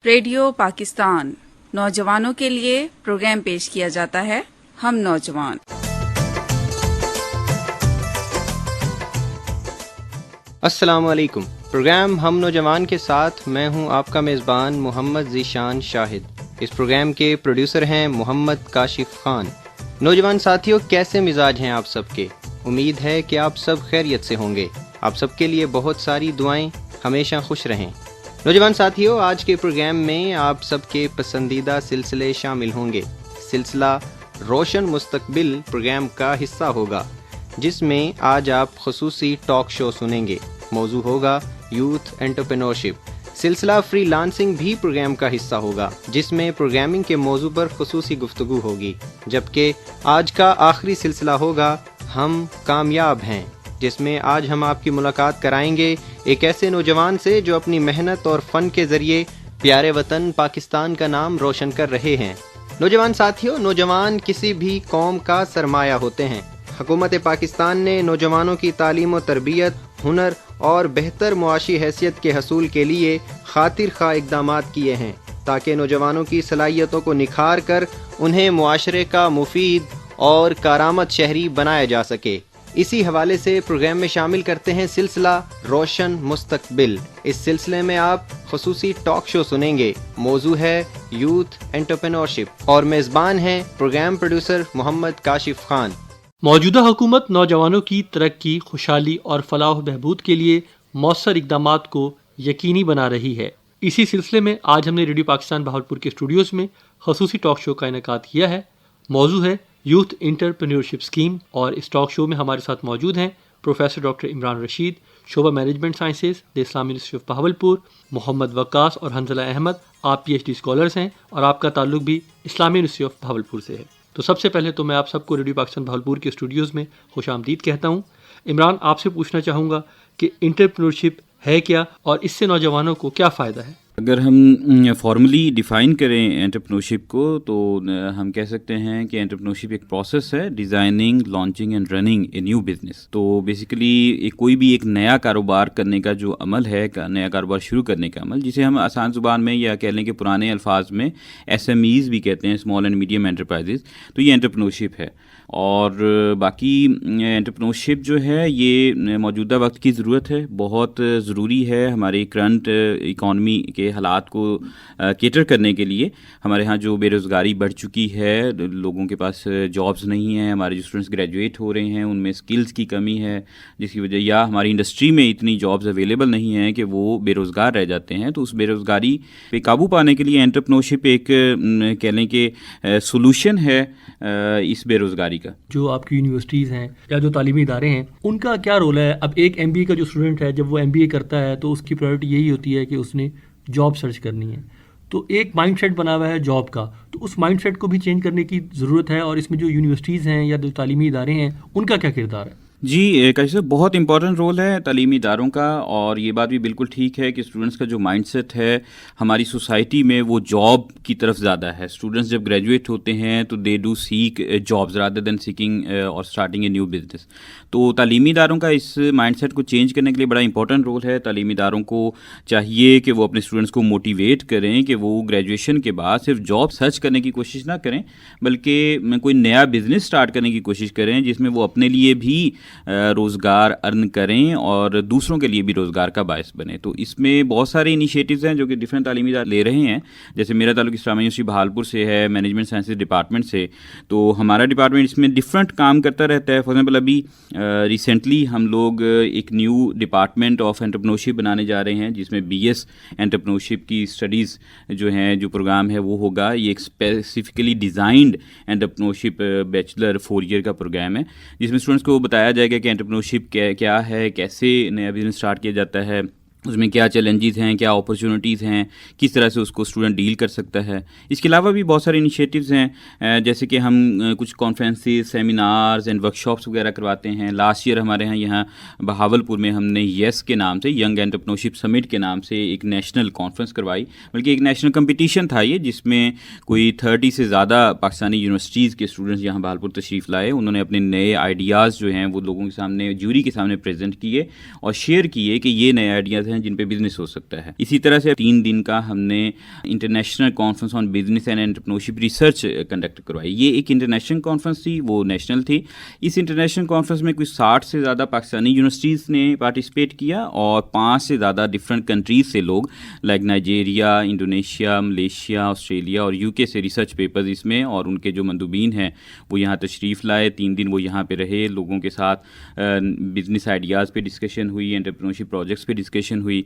Radio Pakistan نوجوانوں کے لیے پروگرام پیش کیا جاتا ہے ہم نوجوان۔ السلام علیکم۔ پروگرام ہم نوجوان کے ساتھ میں ہوں آپ کا میزبان محمد ذیشان شاہد۔ اس پروگرام کے پروڈیوسر ہیں محمد کاشف خان۔ نوجوان ساتھیوں، کیسے مزاج ہیں آپ سب کے؟ امید ہے کہ آپ سب خیریت سے ہوں گے۔ آپ سب کے لیے بہت ساری دعائیں، ہمیشہ خوش رہیں۔ نوجوان ساتھیوں، آج کے پروگرام میں آپ سب کے پسندیدہ سلسلے شامل ہوں گے۔ سلسلہ روشن مستقبل پروگرام کا حصہ ہوگا، جس میں آج آپ خصوصی ٹاک شو سنیں گے۔ موضوع ہوگا یوتھ انٹرپرینورشپ۔ سلسلہ فری لانسنگ بھی پروگرام کا حصہ ہوگا، جس میں پروگرامنگ کے موضوع پر خصوصی گفتگو ہوگی۔ جبکہ آج کا آخری سلسلہ ہوگا ہم کامیاب ہیں، جس میں آج ہم آپ کی ملاقات کرائیں گے ایک ایسے نوجوان سے جو اپنی محنت اور فن کے ذریعے پیارے وطن پاکستان کا نام روشن کر رہے ہیں۔ نوجوان ساتھیوں، نوجوان کسی بھی قوم کا سرمایہ ہوتے ہیں۔ حکومت پاکستان نے نوجوانوں کی تعلیم و تربیت، ہنر اور بہتر معاشی حیثیت کے حصول کے لیے خاطر خواہ اقدامات کیے ہیں، تاکہ نوجوانوں کی صلاحیتوں کو نکھار کر انہیں معاشرے کا مفید اور کارآمد شہری بنایا جا سکے۔ اسی حوالے سے پروگرام میں شامل کرتے ہیں سلسلہ روشن مستقبل۔ اس سلسلے میں آپ خصوصی ٹاک شو سنیں گے۔ موضوع ہے یوتھ انٹرپرینورشپ اور میزبان ہیں پروگرام پروڈیوسر محمد کاشف خان۔ موجودہ حکومت نوجوانوں کی ترقی، خوشحالی اور فلاح و بہبود کے لیے مؤثر اقدامات کو یقینی بنا رہی ہے۔ اسی سلسلے میں آج ہم نے ریڈیو پاکستان بہاولپور کے اسٹوڈیوز میں خصوصی ٹاک شو کا انعقاد کیا ہے۔ موضوع ہے یوتھ انٹرپرینورشپ اسکیم، اور اس ٹاک شو میں ہمارے ساتھ موجود ہیں پروفیسر ڈاکٹر عمران رشید، شعبہ مینجمنٹ سائنسز، دی اسلامی یونیورسٹی آف بہاولپور، محمد وقاص اور حنظلہ احمد، آپ پی ایچ ڈی اسکالرس ہیں اور آپ کا تعلق بھی اسلامی یونیورسٹی آف بہاولپور سے ہے۔ تو سب سے پہلے تو میں آپ سب کو ریڈیو پاکستان بہاولپور کے اسٹوڈیوز میں خوش آمدید کہتا ہوں۔ عمران، آپ سے پوچھنا چاہوں گا کہ انٹرپرینورشپ ہے کیا اور اس سے نوجوانوں کو کیا فائدہ ہے؟ اگر ہم فارملی ڈیفائن کریں انٹرپرینورشپ کو تو ہم کہہ سکتے ہیں کہ انٹرپرینورشپ ایک پروسیس ہے، designing, launching and running a new business. تو بیسیکلی کوئی بھی ایک نیا کاروبار کرنے کا جو عمل ہے، نیا کاروبار شروع کرنے کا عمل، جسے ہم آسان زبان میں یا کہہ لیں کہ پرانے الفاظ میں ایس ایم ایز بھی کہتے ہیں، اسمال اینڈ میڈیم انٹرپرائزز، تو یہ انٹرپرینورشپ ہے۔ اور باقی انٹرپرینورشپ جو ہے یہ موجودہ وقت کی ضرورت ہے، بہت ضروری ہے ہماری کرنٹ اکانومی کے حالات کو کیٹر کرنے کے لیے۔ ہمارے ہاں جو بے روزگاری بڑھ چکی ہے، لوگوں کے پاس جابز نہیں ہیں، ہمارے جو اسٹوڈنٹس گریجویٹ ہو رہے ہیں ان میں اسکلز کی کمی ہے، جس کی وجہ یا ہماری انڈسٹری میں اتنی جابز اویلیبل نہیں ہیں کہ وہ بے روزگار رہ جاتے ہیں۔ تو اس بے روزگاری پہ قابو پانے کے لیے انٹرپرینورشپ ایک کہہ لیں کہ سولوشن ہے اس بے روزگاری کا۔ جو آپ کی یونیورسٹیز ہیں یا جو تعلیمی ادارے ہیں، ان کا کیا رول ہے؟ اب ایک ایم بی اے کا جو اسٹوڈنٹ ہے، جب وہ ایم بی اے کرتا ہے تو اس کی پرائیورٹی یہی ہوتی ہے کہ اس نے جاب سرچ کرنی ہے، تو ایک مائنڈ سیٹ بنا ہوا ہے جاب کا، تو اس مائنڈ سیٹ کو بھی چینج کرنے کی ضرورت ہے، اور اس میں جو یونیورسٹیز ہیں یا جو تعلیمی ادارے ہیں ان کا کیا کردار ہے؟ جی کاشف صاحب، بہت امپورٹنٹ رول ہے تعلیمی اداروں کا، اور یہ بات بھی بالکل ٹھیک ہے کہ اسٹوڈنٹس کا جو مائنڈ سیٹ ہے ہماری سوسائٹی میں وہ جاب کی طرف زیادہ ہے۔ اسٹوڈنٹس جب گریجویٹ ہوتے ہیں تو they do seek jobs rather than seeking اور اسٹارٹنگ اے نیو بزنس۔ تو تعلیمی اداروں کا اس مائنڈ سیٹ کو چینج کرنے کے لیے بڑا امپورٹنٹ رول ہے۔ تعلیمی اداروں کو چاہیے کہ وہ اپنے اسٹوڈنٹس کو موٹیویٹ کریں کہ وہ گریجویشن کے بعد صرف جاب سرچ کرنے کی کوشش نہ کریں، بلکہ کوئی نیا بزنس سٹارٹ کرنے کی کوشش کریں جس میں وہ اپنے لیے بھی روزگار ارن کریں اور دوسروں کے لیے بھی روزگار کا باعث بنے۔ تو اس میں بہت سارے انیشیٹوز ہیں جو کہ ڈفرینٹ تعلیمی ادارے لے رہے ہیں۔ جیسے میرا تعلق اسلامی یونیورسٹی بہاولپور سے ہے، مینجمنٹ سائنسز ڈپارٹمنٹ سے، تو ہمارا ڈپارٹمنٹ اس میں ڈفرینٹ کام کرتا رہتا ہے۔ فار ایگزامپل ابھی ریسنٹلی ہم لوگ ایک نیو ڈپارٹمنٹ آف انٹرپرینورشپ بنانے جا رہے ہیں، جس میں بی ایس انٹرپرینورشپ کی اسٹڈیز جو ہیں، جو پروگرام ہے وہ ہوگا۔ یہ ایک specifically designed entrepreneurship bachelor 4 year کا پروگرام ہے، جس میں اسٹوڈنٹس کو بتایا جائے گا کہ انٹرپرینورشپ کیا ہے، کیسے نیا بزنس اسٹارٹ کیا جاتا ہے، اس میں کیا چیلنجز ہیں، کیا اپرچونیٹیز ہیں، کس طرح سے اس کو اسٹوڈنٹ ڈیل کر سکتا ہے۔ اس کے علاوہ بھی بہت سارے انیشیٹوز ہیں، جیسے کہ ہم کچھ کانفرنسز، سیمینارز اینڈ ورکشاپس وغیرہ کرواتے ہیں۔ لاسٹ ایئر ہمارے یہاں بہاولپور میں ہم نے یس کے نام سے، ینگ انٹرپرینورشپ سمٹ کے نام سے ایک نیشنل کانفرنس کروائی، بلکہ ایک نیشنل کمپٹیشن تھا یہ، جس میں کوئی 30 سے زیادہ پاکستانی یونیورسٹیز کے اسٹوڈنٹس یہاں بہاولپور تشریف لائے۔ انہوں نے اپنے نئے آئیڈیاز جو ہیں وہ لوگوں کے سامنے، جوری کے سامنے پریزنٹ کیے اور شیئر کیے کہ یہ نئے آئیڈیاز ہیں ہیں جن پہ بزنس ہو سکتا ہے. اسی طرح سے 3 دن کا ہم نے international conference on business and entrepreneurship research conduct کروائی. یہ ایک انٹرنیشنل کانفرنس تھی, وہ نیشنل تھی. اس انٹرنیشنل کانفرنس میں کوئی 60 سے زیادہ پاکستانی یونیورسٹیز نے پارٹیسپیٹ کیا اور 5 سے زیادہ ڈفرینٹ کنٹریز سے لوگ like Nigeria, Indonesia, Malaysia, Australia اور UK سے ریسرچ پیپرز اس میں, اور ان کے جو مندوبین ہیں وہ یہاں تشریف لائے. 3 دن وہ یہاں پہ رہے, لوگوں کے ساتھ بزنس آئیڈیاز پہ ڈسکشن ہوئی, انٹرپرینیورشپ پروجیکٹس پہ ڈسکشن ہوئی.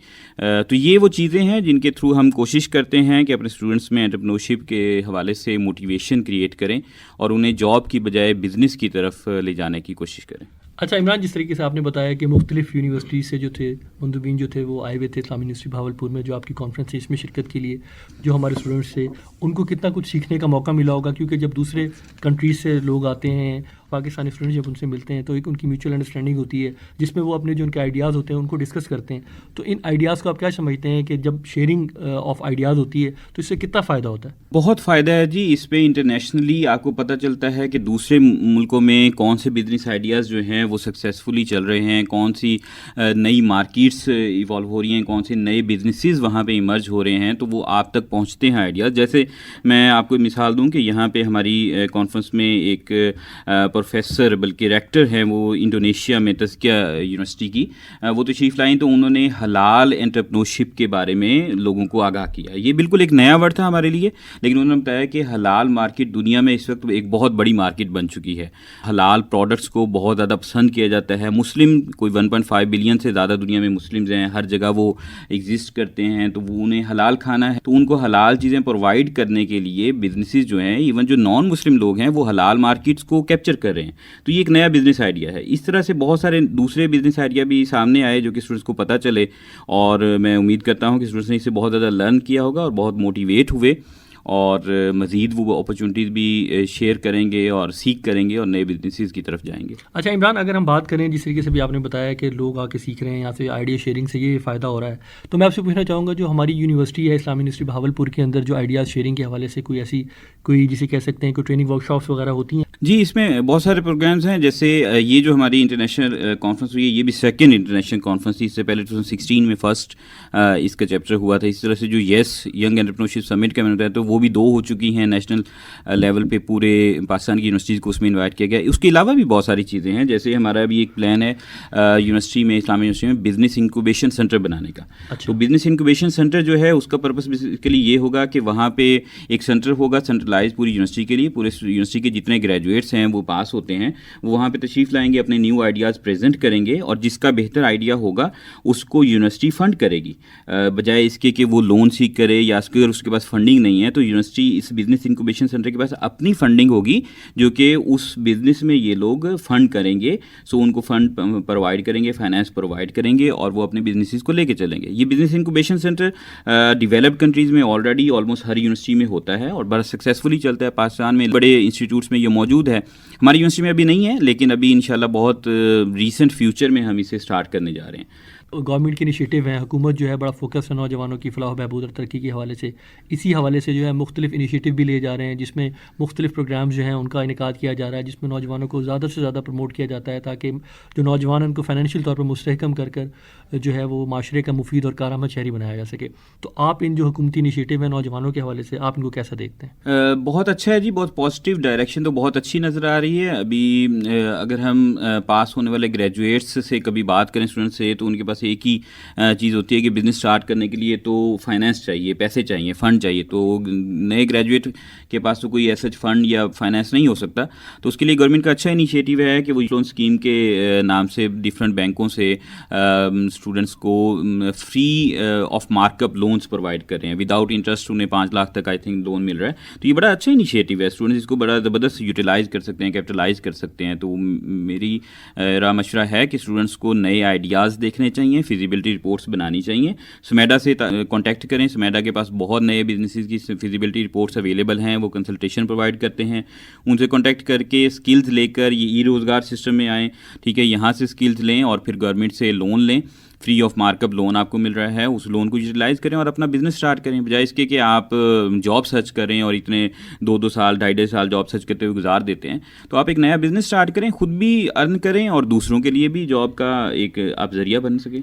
تو یہ وہ چیزیں ہیں جن کے تھرو ہم کوشش کرتے ہیں کہ اپنے اسٹوڈنٹس میں انٹرپرینیورشپ کے حوالے سے موٹیویشن کریٹ کریں اور انہیں جاب کی بجائے بزنس کی طرف لے جانے کی کوشش کریں. اچھا عمران، جس طریقے سے آپ نے بتایا کہ مختلف یونیورسٹیز سے جو تھے مندوبین جو تھے وہ آئے ہوئے تھے اسلامی یونیورسٹی بھاولپور میں جو آپ کی کانفرنس ہے اس میں شرکت کے لیے، جو ہمارے اسٹوڈنٹس تھے ان کو کتنا کچھ سیکھنے کا موقع ملا ہوگا، کیونکہ جب دوسرے کنٹریز سے لوگ آتے ہیں، پاکستانی اسٹوڈنٹ جب ان سے ملتے ہیں تو ایک ان کی میوچل انڈرسٹینڈنگ ہوتی ہے جس میں وہ اپنے جو ان کے آئیڈیاز ہوتے ہیں ان کو ڈسکس کرتے ہیں. تو ان آئیڈیاز کو آپ کیا سمجھتے ہیں کہ جب شیئرنگ آف آئیڈیاز ہوتی ہے تو اس سے کتنا فائدہ ہوتا ہے؟ بہت فائدہ ہے جی. اس پہ انٹرنیشنلی آپ کو پتہ چلتا ہے کہ دوسرے ملکوں میں کون سے بزنس آئیڈیاز جو ہیں وہ سکسیزفلی چل رہے ہیں، کون سی نئی مارکیٹس ایوالو ہو رہی ہیں، کون سے نئے بزنسز وہاں پہ ایمرج ہو رہے ہیں، تو وہ آپ تک پہنچتے ہیں آئیڈیاز. جیسے میں آپ کو مثال دوں کہ یہاں پہ ہماری کانفرنس میں ایک پروفیسر بلکہ ریکٹر ہیں، وہ انڈونیشیا میں تزکیہ یونیورسٹی کی، وہ تشریف لائیں تو انہوں نے حلال انٹرپرینیورشپ کے بارے میں لوگوں کو آگاہ کیا. یہ بالکل ایک نیا ورڈ تھا ہمارے لیے، لیکن انہوں نے بتایا کہ حلال مارکیٹ دنیا میں اس وقت ایک بہت بڑی مارکیٹ بن چکی ہے. حلال پروڈکٹس کو بہت زیادہ پسند کیا جاتا ہے. مسلم کوئی 1.5 بلین سے زیادہ دنیا میں مسلمز ہیں، ہر جگہ وہ ایگزسٹ کرتے ہیں، تو وہ انہیں حلال کھانا ہے، تو ان کو حلال چیزیں پرووائڈ کرنے کے لیے بزنسز جو ہیں، ایون جو نان مسلم لوگ ہیں، وہ حلال مارکیٹس کو کیپچر کر رہے ہیں. تو یہ ایک نیا بزنس آئیڈیا ہے. اس طرح سے بہت سارے دوسرے بزنس آئیڈیا بھی سامنے آئے جو کہ اسٹوڈنٹس کو پتہ چلے، اور میں امید کرتا ہوں کہ اسٹوڈنٹس نے اس سے بہت زیادہ لرن کیا ہوگا اور بہت موٹیویٹ ہوئے، اور مزید وہ اپرچونیٹیز بھی شیئر کریں گے اور سیکھ کریں گے اور نئے بزنسز کی طرف جائیں گے. اچھا عمران، اگر ہم بات کریں جس طریقے سے بھی آپ نے بتایا کہ لوگ آ کے سیکھ رہے ہیں، یہاں سے آئیڈیا شیئرنگ سے یہ فائدہ ہو رہا ہے، تو میں آپ سے پوچھنا چاہوں گا جو ہماری یونیورسٹی ہے اسلامی یونیورسٹی بہاولپور کے اندر جو آئیڈیاز شیئرنگ کے حوالے سے کوئی ایسی کوئی جسے کہہ سکتے ہیں کوئی ٹریننگ ورک شاپس وغیرہ ہوتی ہیں؟ جی، اس میں بہت سارے پروگرامز ہیں. جیسے یہ جو ہماری انٹرنیشنل کانفرنس ہوئی ہے، یہ بھی سیکنڈ انٹرنیشنل کانفرنس تھی. اس سے پہلے 2016 میں فرسٹ اس کا چیپٹر ہوا تھا. اس طرح سے جو یس ینگ انٹرپرینیورشپ سمٹ کا میں نے بتایا تو وہ بھی 2 ہو چکی ہیں. نیشنل لیول پہ پورے پاکستان کی یونیورسٹیز کو اس میں انوائٹ کیا گیا. اس کے علاوہ بھی بہت ساری چیزیں ہیں. جیسے ہمارا بھی ایک پلان ہے یونیورسٹی میں، اسلامی یونیورسٹی میں بزنس انکوبیشن سینٹر بنانے کا. تو بزنس انکوبیشن سینٹر جو ہے اس کا پرپس بیسیکلی یہ ہوگا کہ وہاں پہ ایک سینٹر ہوگا سینٹرلائز پوری یونیورسٹی کے لیے. پورے یونیورسٹی کے جتنے گریجویٹس ہیں وہ پاس ہوتے ہیں، وہ وہاں پہ تشریف لائیں گے، اپنے نیو آئیڈیاز پریزنٹ کریں گے، اور جس کا بہتر آئیڈیا ہوگا اس کو یونیورسٹی فنڈ کرے گی، بجائے اس کے کہ وہ لون سیک کرے، یا اگر اس کے پاس فنڈنگ نہیں ہے تو یونیورسٹی اس بزنس انکوبیشن سینٹر کے پاس اپنی فنڈنگ ہوگی جو کہ اس بزنس میں یہ لوگ فنڈ کریں گے. سو ان کو فنڈ پرووائڈ کریں گے، فائنانس پرووائڈ کریں گے، اور وہ اپنے بزنسز کو لے کے چلیں گے. یہ business incubation centre developed countries میں آلریڈی آلموسٹ ہر یونیورسٹی میں ہوتا ہے اور بڑا سکسیزفلی چلتا ہے. پاکستان میں بڑے انسٹیٹیوٹس میں یہ موجود ہے. ہماری یونیورسٹی میں ابھی نہیں ہے، لیکن ابھی انشاءاللہ بہت ریسنٹ فیوچر میں ہم اسے سٹارٹ کرنے جا رہے ہیں. گورنمنٹ کی انیشیٹو ہیں، حکومت جو ہے بڑا فوکس ہے نوجوانوں کی فلاح و بہبود اور ترقی کے حوالے سے. اسی حوالے سے جو ہے مختلف انیشیٹو بھی لے جا رہے ہیں جس میں مختلف پروگرامز جو ہیں ان کا انعقاد کیا جا رہا ہے، جس میں نوجوانوں کو زیادہ سے زیادہ پروموٹ کیا جاتا ہے تاکہ جو نوجوان ان کو فائنینشیل طور پر مستحکم کر جو ہے وہ معاشرے کا مفید اور کارآمد شہری بنایا جا سکے. تو آپ ان جو حکومتی انیشیٹو ہیں نوجوانوں کے حوالے سے آپ ان کو کیسا دیکھتے ہیں؟ بہت اچھا ہے جی، بہت پازیٹیو ڈائریکشن تو بہت اچھی نظر آ رہی ہے. ابھی اگر ہم پاس ہونے والے گریجویٹس سے کبھی بات کریں اسٹوڈنٹ سے، تو ان کے پاس ایک ہی چیز ہوتی ہے کہ بزنس اسٹارٹ کرنے کے لیے تو فائنانس چاہیے، پیسے چاہیے، فنڈ چاہیے. تو نئے گریجویٹ کے پاس تو کوئی ایسا فنڈ یا فائنانس نہیں ہو سکتا. تو اس کے لیے گورنمنٹ کا اچھا انیشیٹو ہے کہ وہ لون اسکیم کے نام سے ڈفرینٹ بینکوں سے اسٹوڈنٹس کو free of mark up loans provide کر رہے ہیں. وداؤٹ انٹرسٹ انہیں 5 لاکھ تک آئی تھنک لون مل رہا ہے. تو یہ بڑا اچھا انیشیٹو ہے. اسٹوڈنٹس اس کو بڑا زبردست یوٹیلائز کر سکتے ہیں، کیپٹلائز کر سکتے ہیں. تو میری رائے مشورہ ہے کہ اسٹوڈنٹس کو نئے آئیڈیاز دیکھنے چاہیے، فیزیبلٹی رپورٹس بنانی چاہیے. سمیڈا سے کانٹیکٹ کریں. سمیڈا کے پاس بہت نئے بزنسز کی فیزیبلٹی رپورٹس اویلیبل ہیں، وہ کنسلٹیشن پرووائڈ کرتے ہیں. ان سے کانٹیکٹ کر کے اسکلز لے کر یہ ای روزگار سسٹم میں آئیں، ٹھیک ہے، یہاں سے اسکلز لیں اور پھر گورنمنٹ سے لون لیں. Free of mark up loan آپ کو مل رہا ہے، اس لون کو یوٹیلائز کریں اور اپنا بزنس اسٹارٹ کریں، بجائے اس کے کہ آپ جاب سرچ کریں اور اتنے 2 سال 2.5 سال جاب سرچ کرتے ہوئے گزار دیتے ہیں. تو آپ ایک نیا بزنس اسٹارٹ کریں، خود بھی ارن کریں اور دوسروں کے لیے بھی جاب کا ایک آپ ذریعہ بن سکیں.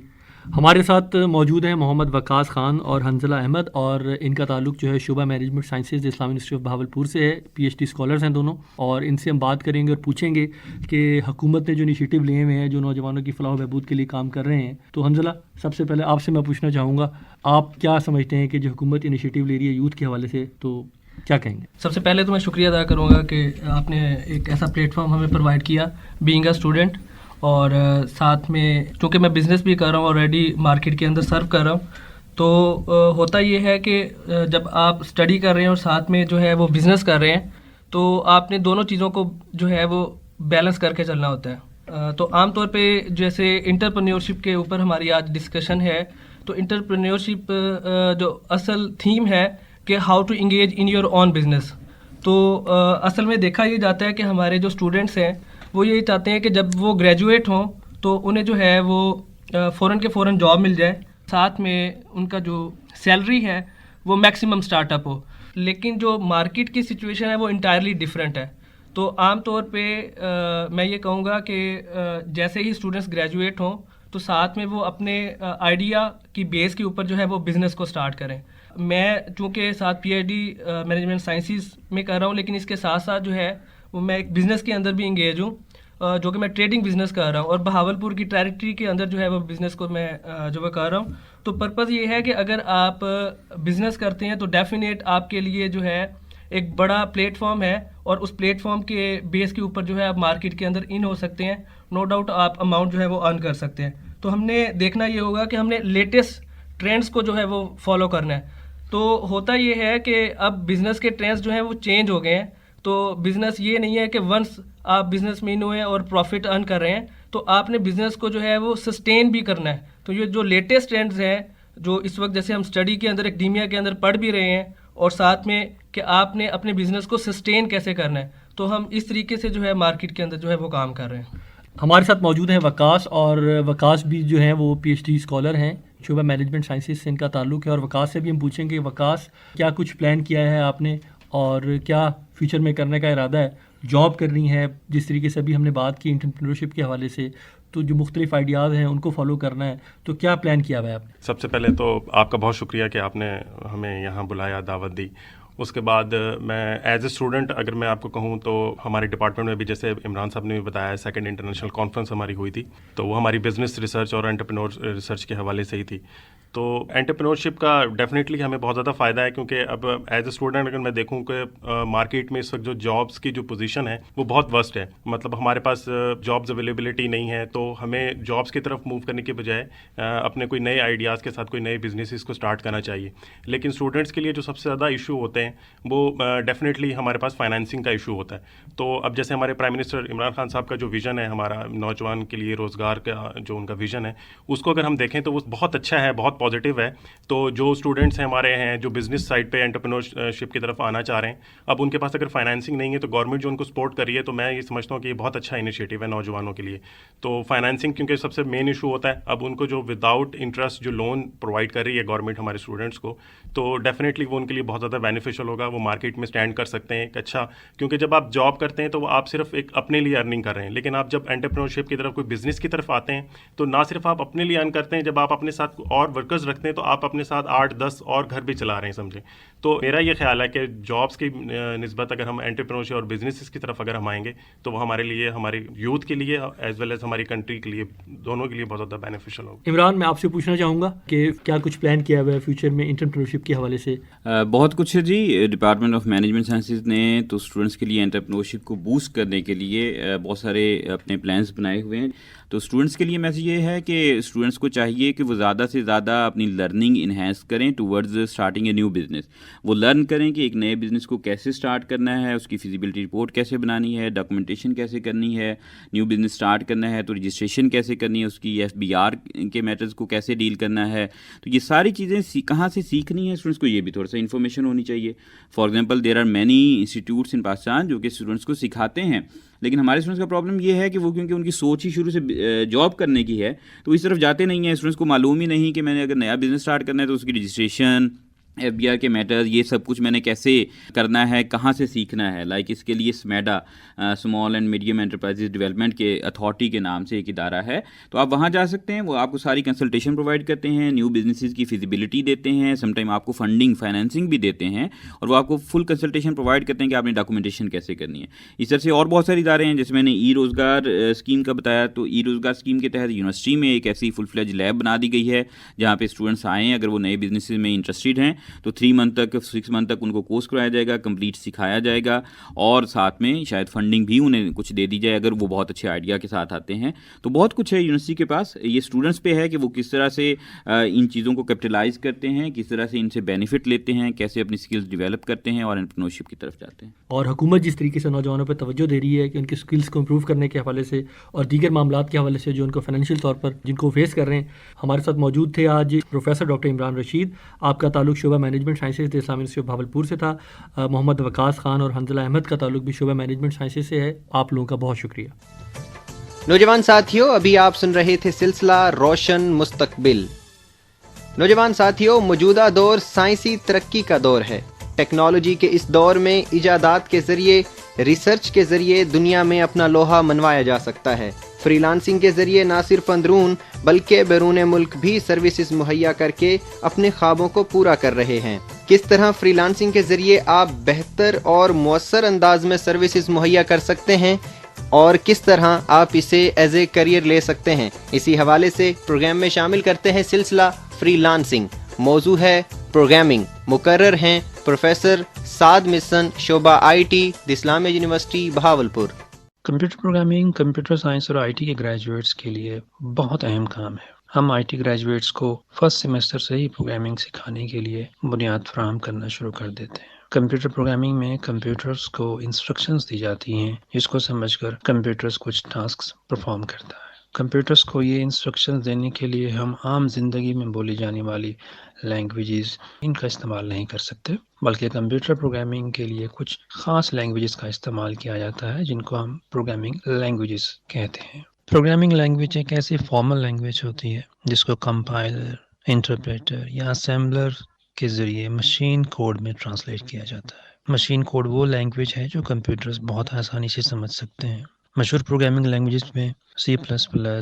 ہمارے ساتھ موجود ہیں محمد وقاص خان اور حنزلہ احمد، اور ان کا تعلق جو ہے شعبہ مینجمنٹ سائنسز اسلامی یونیورسٹی آف بہاولپور سے ہے. پی ایچ ڈی اسکالرز ہیں دونوں، اور ان سے ہم بات کریں گے اور پوچھیں گے کہ حکومت نے جو انیشیٹو لیے ہوئے ہیں جو نوجوانوں کی فلاح و بہبود کے لیے کام کر رہے ہیں. تو حنزلہ، سب سے پہلے آپ سے میں پوچھنا چاہوں گا، آپ کیا سمجھتے ہیں کہ جو حکومت انیشیٹو لے رہی ہے یوتھ کے حوالے سے، تو کیا کہیں گے؟ سب سے پہلے تو میں شکریہ ادا کروں گا کہ آپ نے ایک ایسا پلیٹ فارم ہمیں پرووائڈ کیا بینگ اے اسٹوڈنٹ، اور ساتھ میں چونکہ میں بزنس بھی کر رہا ہوں، آلریڈی مارکیٹ کے اندر سرو کر رہا ہوں، تو ہوتا یہ ہے کہ جب آپ اسٹڈی کر رہے ہیں اور ساتھ میں جو ہے وہ بزنس کر رہے ہیں، تو آپ نے دونوں چیزوں کو جو ہے وہ بیلنس کر کے چلنا ہوتا ہے. تو عام طور پہ جیسے انٹرپرینیورشپ کے اوپر ہماری آج ڈسکشن ہے، تو انٹرپرینیورشپ جو اصل تھیم ہے کہ how to engage in your own business. تو اصل میں دیکھا یہ جاتا ہے کہ ہمارے جو اسٹوڈنٹس ہیں وہ یہی چاہتے ہیں کہ جب وہ گریجویٹ ہوں تو انہیں جو ہے وہ فوراً کے فوراً جاب مل جائے، ساتھ میں ان کا جو سیلری ہے وہ میکسیمم اسٹارٹ اپ ہو. لیکن جو مارکیٹ کی سچویشن ہے وہ انٹائرلی ڈفرینٹ ہے. تو عام طور پہ میں یہ کہوں گا کہ جیسے ہی اسٹوڈنٹس گریجویٹ ہوں تو ساتھ میں وہ اپنے آئیڈیا کی بیس کے اوپر جو ہے وہ بزنس کو اسٹارٹ کریں. میں چونکہ ساتھ P H D management sciences میں کر رہا ہوں، لیکن اس کے ساتھ ساتھ جو ہے وہ میں ایک بزنس کے اندر بھی انگیج ہوں، جو کہ میں ٹریڈنگ بزنس کر رہا ہوں، اور بہاولپور کی ٹیریٹری کے اندر جو ہے وہ بزنس کو میں جو ہے کر رہا ہوں. تو پرپز یہ ہے کہ اگر آپ بزنس کرتے ہیں تو ڈیفینیٹ آپ کے لیے جو ہے ایک بڑا پلیٹ فارم ہے، اور اس پلیٹ فارم کے بیس کے اوپر جو ہے آپ مارکیٹ کے اندر ان ہو سکتے ہیں. نو ڈاؤٹ آپ اماؤنٹ جو ہے وہ ارن کر سکتے ہیں. تو ہم نے دیکھنا یہ ہوگا کہ ہم نے لیٹسٹ ٹرینڈس کو جو ہے وہ فالو کرنا ہے. تو ہوتا یہ ہے کہ اب بزنس کے ٹرینڈس جو ہیں وہ چینج ہو گئے ہیں. تو بزنس یہ نہیں ہے کہ ونس آپ بزنس مین ہوئے اور پروفٹ ارن کر رہے ہیں تو آپ نے بزنس کو جو ہے وہ سسٹین بھی کرنا ہے. تو یہ جو لیٹسٹ ٹرینڈز ہیں جو اس وقت جیسے ہم اسٹڈی کے اندر ایکڈیمیا کے اندر پڑھ بھی رہے ہیں، اور ساتھ میں کہ آپ نے اپنے بزنس کو سسٹین کیسے کرنا ہے، تو ہم اس طریقے سے جو ہے مارکیٹ کے اندر جو ہے وہ کام کر رہے ہیں. ہمارے ساتھ موجود ہیں وقاص، اور وقاص بھی جو ہیں وہ پی ایچ ڈی اسکالر ہیں، شعبہ مینجمنٹ سائنسز سے ان کا تعلق ہے. اور وقاص سے بھی ہم پوچھیں گے وقاص، کیا کچھ پلان کیا ہے آپ نے، اور کیا فیوچر میں کرنے کا ارادہ ہے؟ جاب کرنی ہے، جس طریقے سے ابھی ہم نے بات کی انٹرپرینیورشپ کے حوالے سے، تو جو مختلف آئیڈیاز ہیں ان کو فالو کرنا ہے، تو کیا پلان کیا ہوا ہے آپ نے؟ سب سے پہلے تو آپ کا بہت شکریہ کہ آپ نے ہمیں یہاں بلایا، دعوت دی. اس کے بعد میں ایز اے اسٹوڈنٹ اگر میں آپ کو کہوں تو ہمارے ڈپارٹمنٹ میں بھی جیسے عمران صاحب نے بھی بتایا، سیکنڈ انٹرنیشنل کانفرنس ہماری ہوئی تھی، تو وہ ہماری بزنس ریسرچ اور انٹرپرینور ریسرچ کے حوالے سے ہی تھی. تو انٹرپرینورشپ کا ڈیفینیٹلی ہمیں بہت زیادہ فائدہ ہے، کیونکہ اب ایز اے اسٹوڈنٹ اگر میں دیکھوں کہ مارکیٹ میں اس وقت جو جابس کی جو پوزیشن ہے وہ بہت ورسٹ ہے. مطلب ہمارے پاس جابز اویلیبلٹی نہیں ہے، تو ہمیں جابس کی طرف موو کرنے کے بجائے اپنے کوئی نئے آئیڈیاز کے ساتھ کوئی نئے بزنسز کو اسٹارٹ کرنا چاہیے. لیکن اسٹوڈنٹس کے لیے جو سب سے زیادہ ایشو ہوتے ہیں وہ ڈیفینیٹلی ہمارے پاس فائنینسنگ کا ایشو ہوتا ہے. تو اب جیسے ہمارے پرائم منسٹر عمران خان صاحب کا جو ویژن ہے ہمارا نوجوان کے لیے روزگار کا جو ان کا ویژن ہے، اس کو اگر ہم دیکھیں تو وہ بہت اچھا ہے، بہت پازیٹیو ہے. تو جو اسٹوڈنٹس ہیں ہمارے ہیں جو بزنس سائڈ پہ انٹرپرینورشپ کی طرف آنا چاہ رہے ہیں، اب ان کے پاس اگر فائنینسنگ نہیں ہے تو گورنمنٹ جو ان کو سپورٹ کر رہی ہے، تو میں یہ سمجھتا ہوں کہ یہ بہت اچھا انیشیٹو ہے نوجوانوں کے لیے. تو فائنینسنگ کیونکہ سب سے مین ایشو ہوتا ہے، اب ان کو جو وداؤٹ انٹرسٹ جو لون پرووائڈ کر رہی ہے گورنمنٹ ہمارے اسٹوڈنٹس کو، تو ڈیفینیٹلی وہ ان کے لیے بہت زیادہ بینیفیشیل ہوگا. وہ مارکیٹ میں اسٹینڈ کر سکتے ہیں ایک اچھا، کیونکہ جب آپ جاب کرتے ہیں تو وہ آپ صرف ایک اپنے لیے ارننگ کر رہے ہیں، لیکن آپ جب انٹرپرینورشپ کی طرف کوئی بزنس کی طرف آتے ہیں تو نہ صرف آپ اپنے لیے ارن کرتے ہیں، جب آپ اپنے ساتھ اور ورکرز رکھتے ہیں تو آپ اپنے ساتھ 8-10 اور گھر بھی چلا رہے ہیں، سمجھیں. تو میرا یہ خیال ہے کہ جابس کی نسبت اگر ہم انٹرپرینورشپ اور بزنس کی طرف اگر ہم آئیں گے تو وہ ہمارے لیے، ہماری یوتھ کے لیے ایز ویل ایز ہماری کنٹری کے لیے، دونوں کے لیے بہت زیادہ بینیفیشیل ہوگا. عمران، میں آپ سے پوچھنا چاہوں گا کہ کیا کچھ پلان کیا ہوا ہے فیوچر میں انٹرپرینورشپ کے حوالے سے؟ بہت کچھ ہے جی. ڈپارٹمنٹ آف مینجمنٹ سائنسز نے تو اسٹوڈنٹس کے لیے انٹرپرینورشپ کو بوسٹ کرنے کے لیے بہت سارے اپنے پلانس بنائے ہوئے ہیں. تو اسٹوڈنٹس کے لیے میسج یہ ہے کہ اسٹوڈنٹس کو چاہیے کہ وہ زیادہ سے زیادہ اپنی لرننگ انہینس کریں towards starting a new business. وہ لرن کریں کہ ایک نئے بزنس کو کیسے اسٹارٹ کرنا ہے، اس کی فیزیبلٹی رپورٹ کیسے بنانی ہے، ڈاکومنٹیشن کیسے کرنی ہے، نیو بزنس اسٹارٹ کرنا ہے تو رجسٹریشن کیسے کرنی ہے، اس کی FBR کے میٹرز کو کیسے ڈیل کرنا ہے. تو یہ ساری چیزیں کہاں سے سیکھنی ہے اسٹوڈنٹس کو، یہ بھی تھوڑا سا انفارمیشن ہونی چاہیے. For example there are many institutes in Pakistan جو کہ اسٹوڈنٹس کو سکھاتے ہیں، لیکن ہمارے اسٹوڈنٹس کا پرابلم یہ ہے کہ وہ کیونکہ ان کی سوچ ہی شروع سے جاب کرنے کی ہے تو اس طرف جاتے نہیں ہیں. اسٹوڈنٹس کو معلوم ہی نہیں کہ میں نے اگر نیا بزنس اسٹارٹ کرنا ہے تو اس کی رجسٹریشن، FBR کے میٹرز، یہ سب کچھ میں نے کیسے کرنا ہے، کہاں سے سیکھنا ہے. لائک اس کے لیے SMEDA small and medium enterprises development کے اتھارٹی کے نام سے ایک ادارہ ہے، تو آپ وہاں جا سکتے ہیں. وہ آپ کو ساری کنسلٹیشن پرووائڈ کرتے ہیں، نیو بزنسز کی فیزیبلٹی دیتے ہیں، سم ٹائم آپ کو فائنینسنگ بھی دیتے ہیں، اور وہ آپ کو فل کنسلٹیشن پرووائڈ کرتے ہیں کہ آپ نے ڈاکومنٹیشن کیسے کرنی ہے. اس طرح سے اور بہت سارے ادارے ہیں. جیسے میں نے ای روزگار اسکیم کا بتایا، تو ای روزگار اسکیم کے تحت یونیورسٹی میں ایک ایسی فل فلیج لیب بنا دی گئی ہے جہاں پہ اسٹوڈنٹس آئیں، اگر وہ نئے بزنس میں انٹرسٹیڈ ہیں تو 3 منتھ تک 6 منتھ تک ان کو کورس کرایا جائے گا، کمپلیٹ سکھایا جائے گا، اور ساتھ میں شاید فنڈنگ بھی انہیں کچھ دے دی جائے اگر وہ بہت اچھے آئیڈیا کے ساتھ آتے ہیں. تو بہت کچھ ہے یونیورسٹی کے پاس. یہ اسٹوڈنٹس پہ ہے کہ وہ کس طرح سے ان چیزوں کو کیپٹلائز کرتے ہیں، کس طرح سے ان سے بینیفٹ لیتے ہیں، کیسے اپنی اسکلز ڈیولپ کرتے ہیں اور انٹرپرینورشپ کی طرف جاتے ہیں. اور حکومت جس طریقے سے نوجوانوں پہ توجہ دے رہی ہے کہ ان کی اسکلس کو امپروو کرنے کے حوالے سے اور دیگر معاملات کے حوالے سے جو ان کو فائنینشیل طور پر جن کو فیس کر رہے ہیں. ہمارے ساتھ موجود تھے آج پروفیسر ڈاکٹر عمران رشید. آپ کا تعلق شعبہ مینجمنٹ سائنسز اسلامی یونیورسٹی آف بھاولپور سے تھا. محمد وقاص خان اور حنظلہ احمد کا تعلق بھی شعبہ مینجمنٹ سائنسز سے ہے. آپ لوگوں کا بہت شکریہ. نوجوان ساتھیوں، ابھی آپ سن رہے تھے سلسلہ روشن مستقبل. نوجوان ساتھیوں، موجودہ دور سائنسی ترقی کا دور ہے. ٹیکنالوجی کے اس دور میں ایجادات کے ذریعے، ریسرچ کے ذریعے دنیا میں اپنا لوہا منوایا جا سکتا ہے. فری لانسنگ کے ذریعے نہ صرف اندرون بلکہ بیرون ملک بھی سروسز مہیا کر کے اپنے خوابوں کو پورا کر رہے ہیں. کس طرح فری لانسنگ کے ذریعے آپ بہتر اور مؤثر انداز میں سروسز مہیا کر سکتے ہیں اور کس طرح آپ اسے ایز اے کریئر لے سکتے ہیں، اسی حوالے سے پروگرام میں شامل کرتے ہیں سلسلہ فری لانسنگ. موضوع ہے پروگرامنگ. مقرر ہیں پروفیسر سعد مسن، شعبہ IT، Islamia university Bahawalpur. Computer programming, computer science اور IT کے گریجویٹس کے لیے بہت اہم کام ہے. ہم IT گریجویٹس کو فرسٹ سیمسٹر سے ہی پروگرامنگ سکھانے کے لیے بنیاد فراہم کرنا شروع کر دیتے ہیں. کمپیوٹر پروگرامنگ میں کمپیوٹرز کو انسٹرکشنز دی جاتی ہیں جس کو سمجھ کر کمپیوٹرز کچھ ٹاسکس پرفارم کرتا ہے. کمپیوٹرز کو یہ انسٹرکشنز دینے کے لیے ہم عام زندگی میں بولی جانے والی لینگویجز ان کا استعمال نہیں کر سکتے، بلکہ کمپیوٹر پروگرامنگ کے لیے کچھ خاص لینگویجز کا استعمال کیا جاتا ہے جن کو ہم پروگرامنگ لینگویجز کہتے ہیں. پروگرامنگ لینگویج ایک ایسی فارمل لینگویج ہوتی ہے جس کو کمپائلر، انٹرپریٹر یا اسمبلر کے ذریعے مشین کوڈ میں ٹرانسلیٹ کیا جاتا ہے. مشین کوڈ وہ لینگویج ہے جو کمپیوٹرز بہت آسانی سے سمجھ سکتے ہیں. مشہور پروگرامنگ لینگویجز میں C++،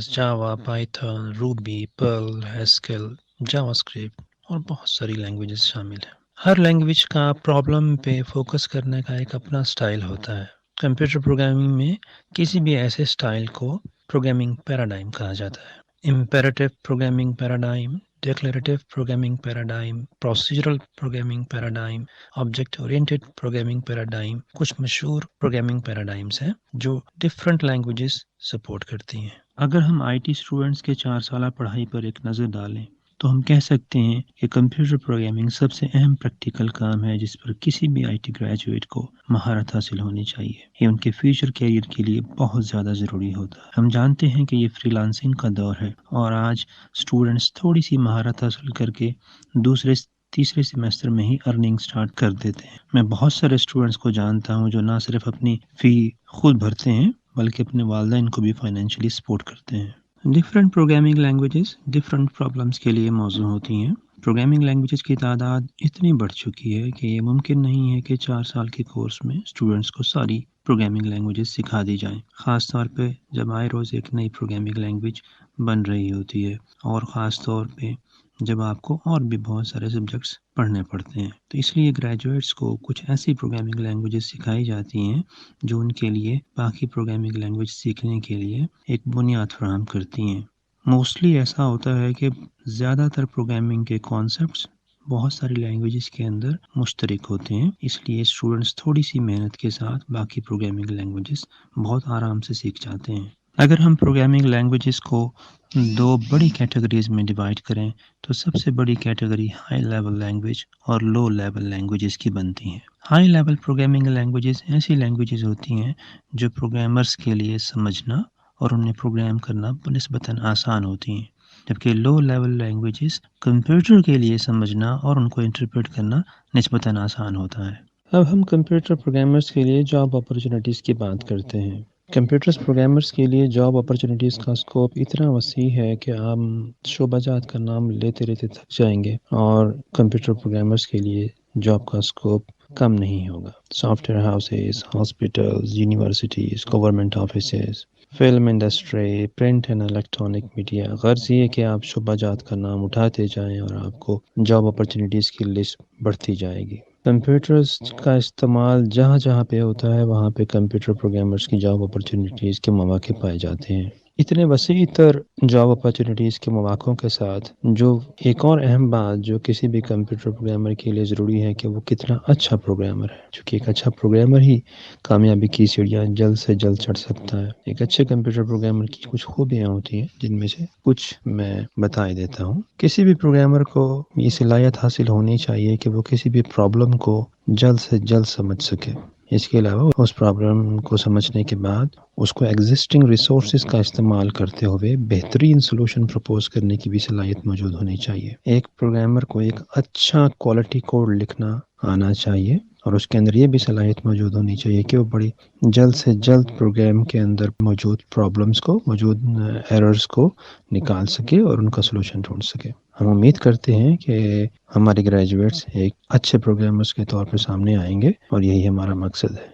جاوا، پائتھن، روبی، پرل، ہیسکل، جاوا اسکرپٹ اور بہت ساری لینگویجز شامل ہیں. ہر لینگویج کا پرابلم پہ فوکس کرنے کا ایک اپنا سٹائل ہوتا ہے. کمپیوٹر پروگرامنگ میں کسی بھی ایسے سٹائل کو پروگرامنگ پیراڈائم کہا جاتا ہے. Imperative programming paradigm, declarative programming paradigm, procedural programming paradigm, object oriented programming paradigm کچھ مشہور پروگرامنگ پیراڈائمز ہیں جو ڈفرینٹ لینگویجز سپورٹ کرتی ہیں. اگر ہم IT اسٹوڈنٹس کے 4 سالہ پڑھائی پر ایک نظر ڈالیں تو ہم کہہ سکتے ہیں کہ کمپیوٹر پروگرامنگ سب سے اہم پریکٹیکل کام ہے جس پر کسی بھی IT گریجویٹ کو مہارت حاصل ہونی چاہیے. یہ ان کے فیوچر کیریئر کے لیے بہت زیادہ ضروری ہوتا ہے. ہم جانتے ہیں کہ یہ فری لانسنگ کا دور ہے اور آج اسٹوڈنٹس تھوڑی سی مہارت حاصل کر کے دوسرے تیسرے سیمسٹر میں ہی ارننگ سٹارٹ کر دیتے ہیں. میں بہت سارے اسٹوڈنٹس کو جانتا ہوں جو نہ صرف اپنی فی خود بھرتے ہیں بلکہ اپنے والدین کو بھی فائنینشلی سپورٹ کرتے ہیں. Different programming languages different problems کے لیے موزوں ہوتی ہیں. پروگرامنگ لینگویجز کی تعداد اتنی بڑھ چکی ہے کہ یہ ممکن نہیں ہے کہ 4 سال کے کورس میں اسٹوڈنٹس کو ساری پروگرامنگ لینگویجز سکھا دی جائیں، خاص طور پہ جب آئے روز ایک نئی پروگرامنگ لینگویج بن رہی ہوتی ہے اور خاص طور پہ جب آپ کو اور بھی بہت سارے سبجیکٹس پڑھنے پڑتے ہیں. تو اس لیے گریجویٹس کو کچھ ایسی پروگرامنگ لینگویجز سکھائی جاتی ہیں جو ان کے لیے باقی پروگرامنگ لینگویج سیکھنے کے لیے ایک بنیاد فراہم کرتی ہیں. موسٹلی ایسا ہوتا ہے کہ زیادہ تر پروگرامنگ کے کانسیپٹس بہت ساری لینگویجز کے اندر مشترک ہوتے ہیں، اس لیے اسٹوڈنٹس تھوڑی سی محنت کے ساتھ باقی پروگرامنگ لینگویجز بہت آرام سے سیکھ جاتے ہیں. اگر ہم پروگرامنگ لینگویجز کو 2 بڑی کیٹیگریز میں ڈیوائڈ کریں تو سب سے بڑی کیٹیگری ہائی لیول لینگویج اور لو لیول لینگویجز کی بنتی ہیں. ہائی لیول پروگرامنگ لینگویجز ایسی لینگویجز ہوتی ہیں جو پروگرامرز کے لیے سمجھنا اور انہیں پروگرام کرنا نسبتاً آسان ہوتی ہیں، جبکہ لو لیول لینگویجز کمپیوٹر کے لیے سمجھنا اور ان کو انٹرپریٹ کرنا نسبتاً آسان ہوتا ہے. اب ہم کمپیوٹر پروگرامرز کے لیے جاب اپرچونٹیز کی بات کرتے ہیں. کمپیوٹرز پروگرامرز کے لیے جاب اپرچونیٹیز کا اسکوپ اتنا وسیع ہے کہ آپ شعبہ جات کا نام لیتے لیتے تھک جائیں گے، اور کمپیوٹر پروگرامرز کے لیے جاب کا اسکوپ کم نہیں ہوگا۔ Soft where houses, hospitals, universities, government offices, film industry, print and electronic media, غرض یہ کہ آپ شعبہ جات کا نام اٹھاتے جائیں اور آپ کو جاب اپرچونیٹیز کی لسٹ بڑھتی جائے گی۔ کمپیوٹرز کا استعمال جہاں جہاں پہ ہوتا ہے وہاں پہ کمپیوٹر پروگرامرز کی جاب اپرچونیٹیز کے مواقع پائے جاتے ہیں۔ اتنے وسیع تر جاب اپرچونیٹیز کے مواقع کے ساتھ جو ایک اور اہم بات جو کسی بھی کمپیوٹر پروگرامر کے لیے ضروری ہے کہ وہ کتنا اچھا پروگرامر ہے، چونکہ ایک اچھا پروگرامر ہی کامیابی کی سیڑھیاں جلد سے جلد چڑھ سکتا ہے۔ ایک اچھے کمپیوٹر پروگرامر کی کچھ خوبیاں ہوتی ہیں جن میں سے کچھ میں بتا دیتا ہوں۔ کسی بھی پروگرامر کو یہ صلاحیت حاصل ہونی چاہیے کہ وہ کسی بھی پرابلم کو جلد سے جلد سمجھ سکے۔ اس کے علاوہ اس پرابلم کو سمجھنے کے بعد اس کو ایگزسٹنگ ریسورسز کا استعمال کرتے ہوئے بہترین سلوشن پرپوز کرنے کی بھی صلاحیت موجود ہونی چاہیے۔ ایک پروگرامر کو ایک اچھا کوالٹی کوڈ لکھنا آنا چاہیے، اور اس کے اندر یہ بھی صلاحیت موجود ہونی چاہیے کہ وہ بڑی جلد سے جلد پروگرام کے اندر موجود پرابلمس کو، موجود ایررز کو نکال سکے اور ان کا سلوشن ڈھونڈ سکے۔ ہم امید کرتے ہیں کہ ہمارے گریجویٹس ایک اچھے پروگرامرز کے طور پر سامنے آئیں گے، اور یہی ہمارا مقصد ہے۔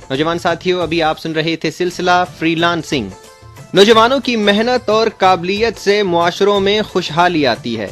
نوجوان ساتھیوں، ابھی آپ سن رہے تھے سلسلہ فری لانسنگ۔ نوجوانوں کی محنت اور قابلیت سے معاشروں میں خوشحالی آتی ہے،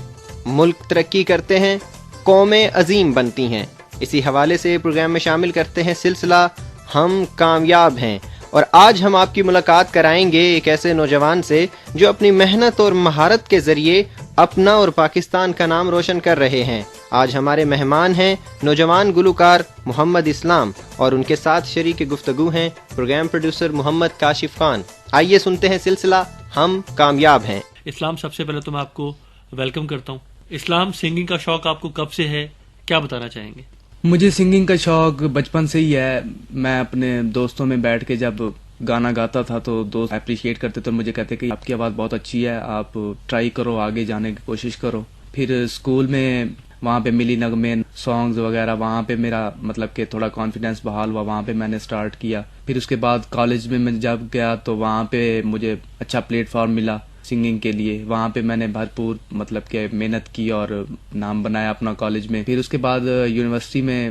ملک ترقی کرتے ہیں، قومیں عظیم بنتی ہیں۔ اسی حوالے سے پروگرام میں شامل کرتے ہیں سلسلہ ہم کامیاب ہیں، اور آج ہم آپ کی ملاقات کرائیں گے ایک ایسے نوجوان سے جو اپنی محنت اور مہارت کے ذریعے اپنا اور پاکستان کا نام روشن کر رہے ہیں۔ آج ہمارے مہمان ہیں نوجوان گلوکار محمد اسلام، اور ان کے ساتھ شریک گفتگو ہیں پروگرام پروڈیوسر محمد کاشف خان۔ آئیے سنتے ہیں سلسلہ ہم کامیاب ہیں۔ اسلام، سب سے پہلے تو میں آپ کو ویلکم کرتا ہوں۔ اسلام، سنگنگ کا شوق آپ کو کب سے ہے، کیا بتانا چاہیں گے؟ مجھے سنگنگ کا شوق بچپن سے ہی ہے۔ میں اپنے دوستوں میں بیٹھ کے جب گانا گاتا تھا تو دوست اپریشیٹ کرتے تھے، مجھے کہتے کہ آپ کی آواز بہت اچھی ہے، آپ ٹرائی کرو، آگے جانے کی کوشش کرو۔ پھر اسکول میں وہاں پہ ملی نغمے، سانگز وغیرہ، وہاں پہ میرا مطلب کہ تھوڑا کانفیڈینس بحال ہوا، وہاں پہ میں نے سٹارٹ کیا۔ پھر اس کے بعد کالج میں جب گیا تو وہاں پہ مجھے اچھا پلیٹ فارم ملا سنگنگ کے لیے، وہاں پہ میں نے بھرپور مطلب کہ محنت کی اور نام بنایا اپنا کالج میں۔ پھر اس کے بعد یونیورسٹی میں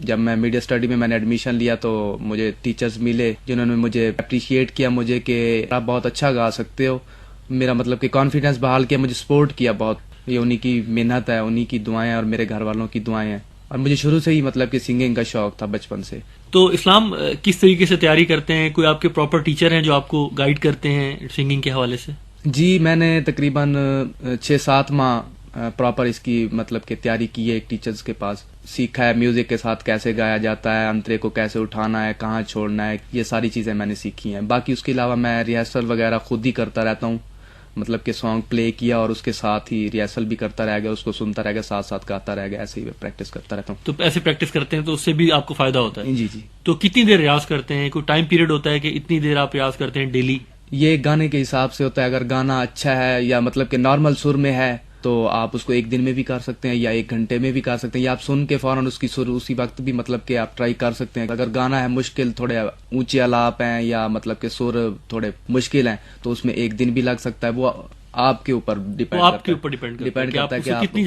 جب میں میڈیا اسٹڈی میں نے ایڈمیشن لیا تو مجھے ٹیچرز ملے جنہوں نے مجھے اپریشیٹ کیا، مجھے کہ آپ بہت اچھا گا سکتے ہو، میرا مطلب کہ کانفیڈینس بحال کیا، مجھے سپورٹ کیا بہت۔ یہ انہی کی محنت ہے، انہی کی دعائیں اور میرے گھر والوں کی دعائیں ہیں، اور مجھے شروع سے ہی مطلب کہ سنگنگ کا شوق تھا بچپن سے۔ تو اسلام، کس طریقے سے تیاری کرتے ہیں؟ کوئی آپ کے پراپر ٹیچر ہیں جو آپ کو گائیڈ کرتے ہیں سنگنگ کے حوالے سے؟ جی، میں نے تقریباً 6-7 ماہ پراپر اس کی مطلب کہ تیاری کی ہے، ایک ٹیچرز کے پاس سیکھا ہے میوزک کے ساتھ کیسے گایا جاتا ہے، انترے کو کیسے اٹھانا ہے، کہاں چھوڑنا ہے، یہ ساری چیزیں میں نے سیکھی ہیں۔ باقی اس کے علاوہ میں ریہرسل وغیرہ خود ہی کرتا رہتا ہوں، مطلب کہ سانگ پلے کیا اور اس کے ساتھ ہی ریہرسل بھی کرتا رہ گیا، اس کو سنتا رہ گیا، ساتھ ساتھ گاتا رہ گیا، ایسے ہی پریکٹس کرتا رہتا ہوں۔ تو ایسے پریکٹس کرتے ہیں تو اس سے بھی آپ کو فائدہ ہوتا ہے؟ جی جی۔ تو کتنی دیر ریاض کرتے ہیں؟ کوئی ٹائم پیریڈ ہوتا ہے کہ اتنی دیر آپ ریاض کرتے ہیں ڈیلی؟ یہ گانے کے حساب سے ہوتا ہے، اگر گانا اچھا ہے یا مطلب کہ نارمل سر میں ہے تو آپ اس کو 1 دن میں بھی کر سکتے ہیں یا 1 گھنٹے میں بھی کر سکتے ہیں، یا آپ سن کے فوراً اس کی سر اسی وقت بھی مطلب کہ آپ ٹرائی کر سکتے ہیں۔ اگر گانا ہے مشکل، تھوڑے اونچے الاپ ہیں یا مطلب کہ سر تھوڑے مشکل ہیں تو اس میں 1 دن بھی لگ سکتا ہے، وہ آپ کے اوپر ڈیپینڈ کرتا ہے کہ آپ کتنی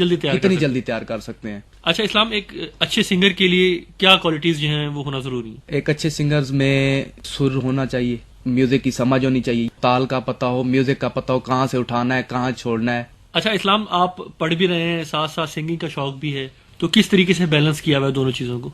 جلدی تیار کر سکتے ہیں۔ اچھا اسلام، ایک اچھے سنگر کے لیے کیا کوالٹیز جو ہیں وہ ہونا ضروری ہے؟ ایک اچھے سنگرز میں سر ہونا چاہیے، میوزک کی سمجھ ہونی چاہیے، تال کا پتہ ہو، میوزک کا پتہ ہو، کہاں سے اٹھانا ہے، کہاں چھوڑنا ہے۔ اچھا اسلام، آپ پڑھ بھی رہے ہیں، ساتھ ساتھ سنگنگ کا شوق بھی ہے، تو کس طریقے سے بیلنس کیا ہوا ہے دونوں چیزوں کو؟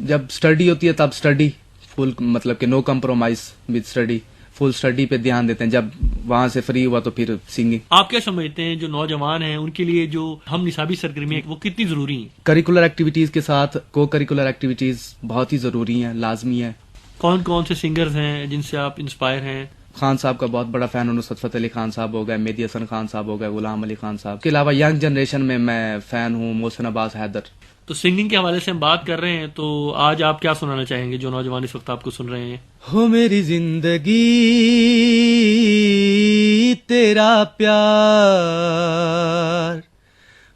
جب اسٹڈی ہوتی ہے تب اسٹڈی فل، مطلب کہ no compromise with study, full study پہ دھیان دیتے ہیں، جب وہاں سے فری ہوا تو پھر سنگنگ۔ آپ کیا سمجھتے ہیں جو نوجوان ہیں ان کے لیے جو ہم نصابی سرگرمیاں وہ کتنی ضروری ہیں؟ کریکولر ایکٹیویٹیز کے ساتھ کو کریکولر ایکٹیویٹیز بہت ہی ضروری ہیں، لازمی ہے۔ کون کون سے سنگرز ہیں جن سے آپ انسپائر ہیں؟ خان صاحب کا بہت بڑا فین ہوں، نصرت فتح علی خان صاحب ہو گئے، مہدی حسن خان صاحب ہو گئے، غلام علی خان صاحب۔ اس کے علاوہ ینگ جنریشن میں فین ہوں محسن عباس حیدر۔ تو سنگنگ کے حوالے سے ہم بات کر رہے ہیں، تو آج آپ کیا سنانا چاہیں گے جو نوجوان اس وقت آپ کو سن رہے ہیں؟ ہو میری زندگی تیرا پیار،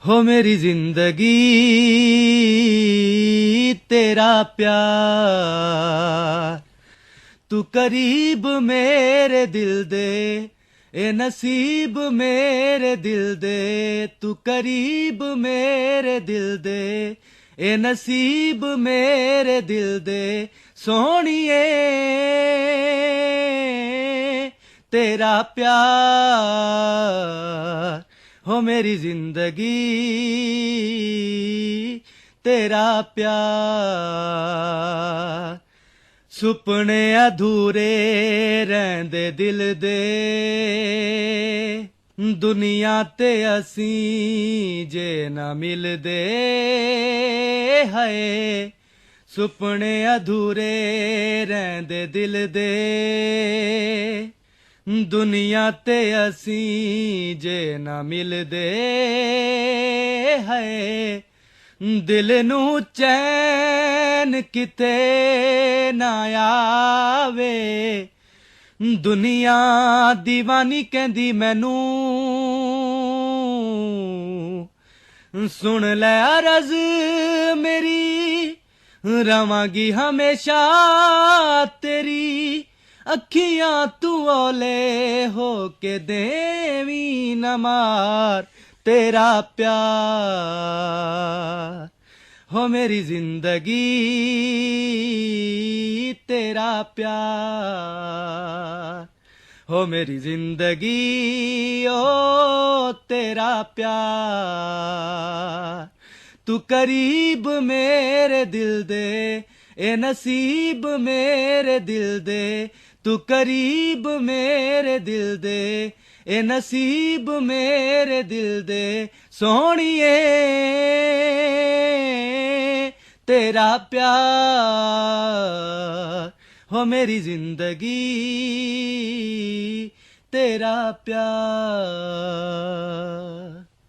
ہو میری زندگی تیرا پیار، تو قریب میرے دل دے اے نصیب میرے دل دے تو قریب میرے دل دے اے نصیب میرے دل دے سونیے تیرا پیار ہو میری زندگی تیرا پیار سپنے ادھورے رہندے دل دے دنیا تے اسیں جے نہ مل دے ہائے سپنے ادھورے رہندے دل دے دنیا تے اسیں جے نہ مل دے ہائے دل نو چین کتے نہ آوے دنیا دیوانی کہندی مینوں سن لے عرض میری رواں گی ہمیشہ تیری اکھیاں تو اولے ہو کے دیویں نہ مار تیرا پیار ہو میری زندگی تیرا پیار ہو میری زندگی او تیرا پیار تو قریب میرے دل دے اے نصیب میرے دل دے تو قریب میرے دل دے اے نصیب میرے دل دے سونیے تیرا پیار ہو میری زندگی تیرا پیار.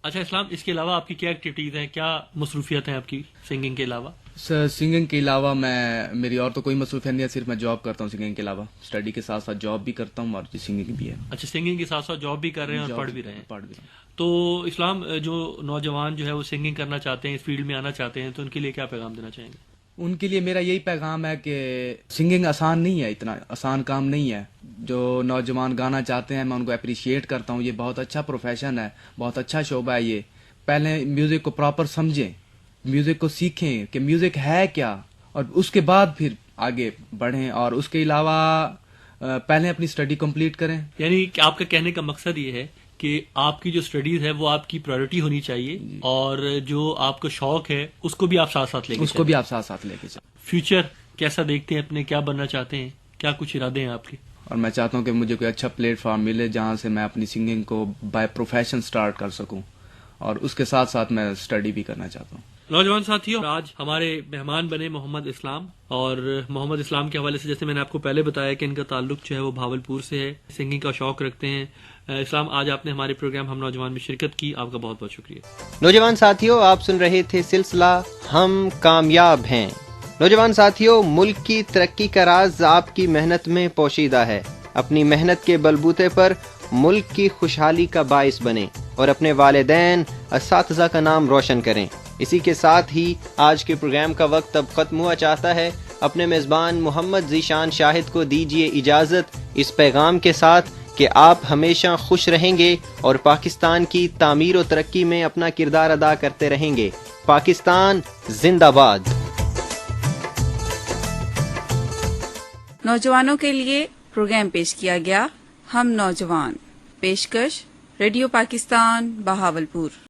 اچھا اسلام، اس کے علاوہ آپ کی کیا ایکٹیویٹیز ہیں، کیا مصروفیت ہیں آپ کی سنگنگ کے علاوہ؟ سنگنگ کے علاوہ میری اور تو کوئی مصروفیت نہیں ہے، صرف میں جاب کرتا ہوں. سنگنگ کے علاوہ اسٹڈی کے ساتھ ساتھ جاب بھی کرتا ہوں اور سنگنگ بھی ہے. اچھا، سنگنگ کے ساتھ ساتھ جاب بھی کر رہے ہیں اور پڑھ بھی رہے ہیں. تو اسلام، جو نوجوان جو ہے وہ سنگنگ کرنا چاہتے ہیں، اس فیلڈ میں آنا چاہتے ہیں، تو ان کے لیے کیا پیغام دینا چاہیں گے؟ ان کے لیے میرا یہی پیغام ہے کہ سنگنگ آسان نہیں ہے، اتنا آسان کام نہیں ہے. جو نوجوان گانا چاہتے ہیں میں ان کو اپریشیٹ کرتا ہوں. یہ بہت اچھا پروفیشن ہے، بہت اچھا شعبہ ہے. یہ پہلے میوزک کو پراپر سمجھیں، میوزک کو سیکھیں کہ میوزک ہے کیا، اور اس کے بعد پھر آگے بڑھیں. اور اس کے علاوہ پہلے اپنی اسٹڈی کمپلیٹ کریں. یعنی کہ آپ کا کہنے کا مقصد یہ ہے کہ آپ کی جو اسٹڈیز ہے وہ آپ کی پرائرٹی ہونی چاہیے، اور جو آپ کو شوق ہے اس کو بھی آپ ساتھ ساتھ لے کے چلیں. فیوچر کیسا دیکھتے ہیں اپنے، کیا بننا چاہتے ہیں، کیا کچھ ارادے ہیں آپ کے؟ اور میں چاہتا ہوں کہ مجھے کوئی اچھا پلیٹ فارم ملے جہاں سے میں اپنی سنگنگ کو بائی پروفیشن سٹارٹ کر سکوں، اور اس کے ساتھ ساتھ میں اسٹڈی بھی کرنا چاہتا ہوں. نوجوان ساتھیوں، آج ہمارے مہمان بنے محمد اسلام. اور محمد اسلام کے حوالے سے جیسے میں نے آپ کو پہلے بتایا کہ ان کا تعلق جو ہے وہ بھاولپور سے ہے، سنگنگ کا شوق رکھتے ہیں. اسلام، آج آپ نے ہمارے پروگرام ہم نوجوان میں شرکت کی، آپ کا بہت بہت شکریہ. نوجوان ساتھیوں، آپ سن رہے تھے سلسلہ ہم کامیاب ہیں. نوجوان ساتھیوں، ملک کی ترقی کا راز آپ کی محنت میں پوشیدہ ہے. اپنی محنت کے بلبوتے پر ملک کی خوشحالی کا باعث بنیں اور اپنے والدین، اساتذہ کا نام روشن کریں. اسی کے ساتھ ہی آج کے پروگرام کا وقت اب ختم ہوا چاہتا ہے. اپنے میزبان محمد ذیشان شاہد کو دیجیے اجازت اس پیغام کے ساتھ کہ آپ ہمیشہ خوش رہیں گے اور پاکستان کی تعمیر و ترقی میں اپنا کردار ادا کرتے رہیں گے. پاکستان زندہ باد. نوجوانوں کے لیے پروگرام پیش کیا گیا ہم نوجوان. پیشکش ریڈیو پاکستان بہاولپور.